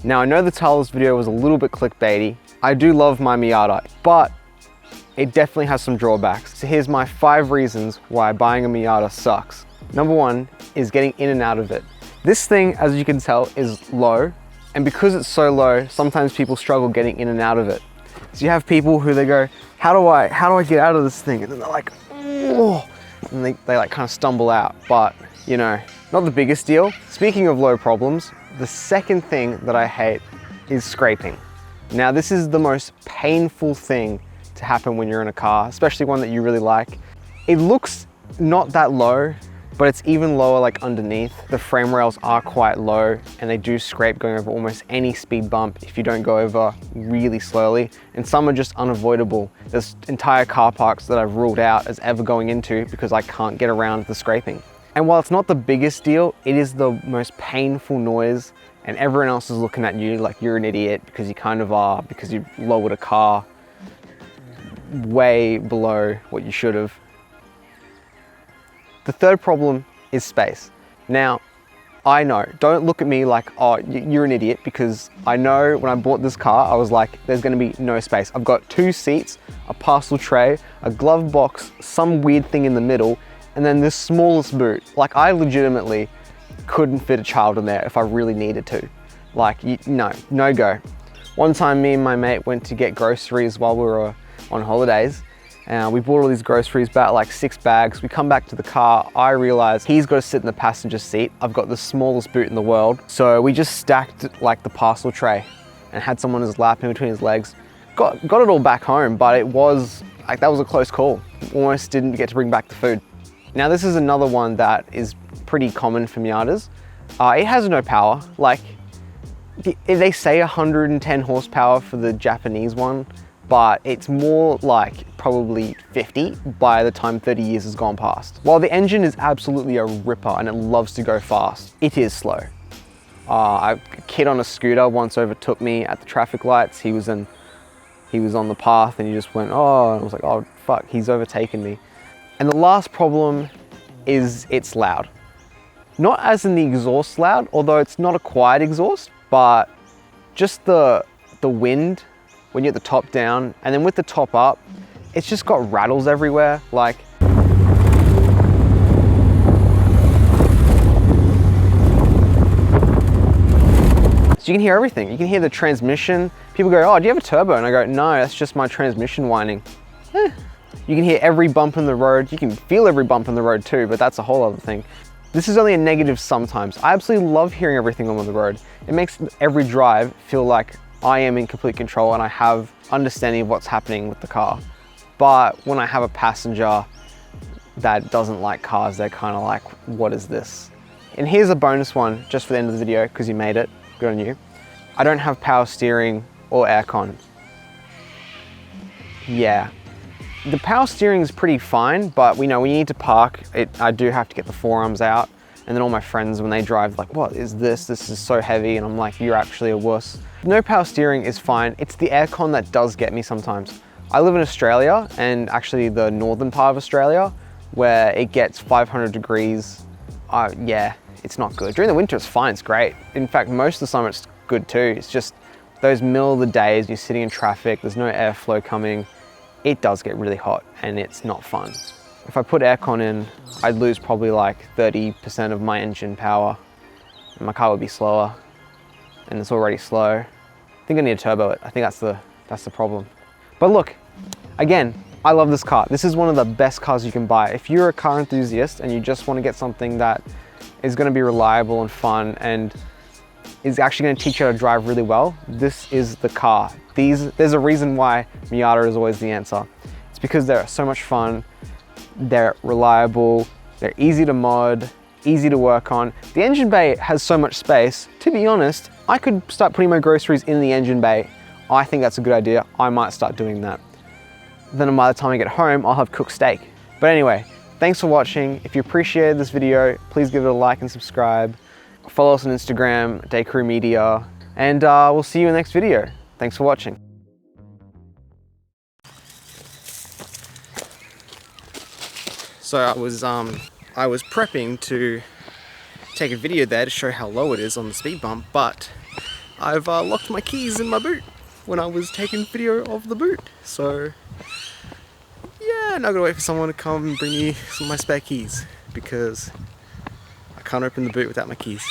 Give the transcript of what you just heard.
Now I know the title of this video was a little bit clickbaity. I do love my Miata, but it definitely has some drawbacks. So here's my 5 reasons why buying a Miata sucks. Number 1 is getting in and out of it. This thing, as you can tell, is low, and because it's so low, sometimes people struggle getting in and out of it. So you have people who they go, how do I get out of this thing? And then they're like, oh, and they like kind of stumble out. But you know, not the biggest deal. Speaking of low problems, the second thing that I hate is scraping. Now this is the most painful thing to happen when you're in a car, especially one that you really like. It looks not that low, but it's even lower like underneath. The frame rails are quite low and they do scrape going over almost any speed bump if you don't go over really slowly. And some are just unavoidable. There's entire car parks that I've ruled out as ever going into because I can't get around the scraping. And while it's not the biggest deal, it is the most painful noise, and everyone else is looking at you like you're an idiot because you kind of are, because you lowered a car way below what you should have. The third problem is space. Now, I know, don't look at me like, oh, you're an idiot, because I know when I bought this car, I was like, there's gonna be no space. I've got 2 seats, a parcel tray, a glove box, some weird thing in the middle, and then this smallest boot. Like, I legitimately couldn't fit a child in there if I really needed to. Like, no go. One time, me and my mate went to get groceries while we were on holidays. We bought all these groceries, about like 6 bags. We come back to the car, I realized he's got to sit in the passenger seat. I've got the smallest boot in the world. So we just stacked like the parcel tray and had someone in his lap in between his legs. Got it all back home, but it was, like, that was a close call. Almost didn't get to bring back the food. Now this is another one that is pretty common for Miatas. It has no power. Like, they say 110 horsepower for the Japanese one, but it's more like probably 50 by the time 30 years has gone past. While the engine is absolutely a ripper and it loves to go fast, it is slow. A kid on a scooter once overtook me at the traffic lights. He was on the path and he just went, oh, and I was like, oh fuck, he's overtaken me. And the last problem is it's loud. Not as in the exhaust loud, although it's not a quiet exhaust, but just the wind when you're at the top down, and then with the top up, it's just got rattles everywhere. Like, so you can hear everything. You can hear the transmission. People go, oh, do you have a turbo? And I go, no, that's just my transmission whining. You can hear every bump in the road. You can feel every bump in the road too, but that's a whole other thing. This is only a negative sometimes. I absolutely love hearing everything on the road. It makes every drive feel like I am in complete control and I have understanding of what's happening with the car. But when I have a passenger that doesn't like cars, they're kind of like, what is this? And here's a bonus one just for the end of the video, because you made it, good on you. I don't have power steering or aircon. Yeah. The power steering is pretty fine, but we know when you need to park, I do have to get the forearms out. And then all my friends, when they drive, like, what is this? This is so heavy. And I'm like, you're actually a wuss. No power steering is fine. It's the aircon that does get me sometimes. I live in Australia, and actually the northern part of Australia, where it gets 500 degrees. Yeah, it's not good. During the winter, it's fine, it's great. In fact, most of the summer, it's good too. It's just those middle of the days, you're sitting in traffic, there's no airflow coming. It does get really hot and it's not fun. If I put aircon in, I'd lose probably like 30% of my engine power and my car would be slower, and it's already slow. I think I need to turbo it. I think that's the problem. But look, again, I love this car. This is one of the best cars you can buy. If you're a car enthusiast and you just want to get something that is going to be reliable and fun and is actually going to teach you how to drive really well, this is the car. There's a reason why Miata is always the answer. It's because they're so much fun, they're reliable, they're easy to mod, easy to work on. The engine bay has so much space. To be honest, I could start putting my groceries in the engine bay. I think that's a good idea. I might start doing that. Then by the time I get home, I'll have cooked steak. But anyway, thanks for watching. If you appreciated this video, please give it a like and subscribe. Follow us on Instagram, DAYCREW Media, and we'll see you in the next video. Thanks for watching. So I was prepping to take a video there to show how low it is on the speed bump, but I've locked my keys in my boot when I was taking video of the boot. So yeah, now I gotta wait for someone to come and bring me some of my spare keys because I can't open the boot without my keys.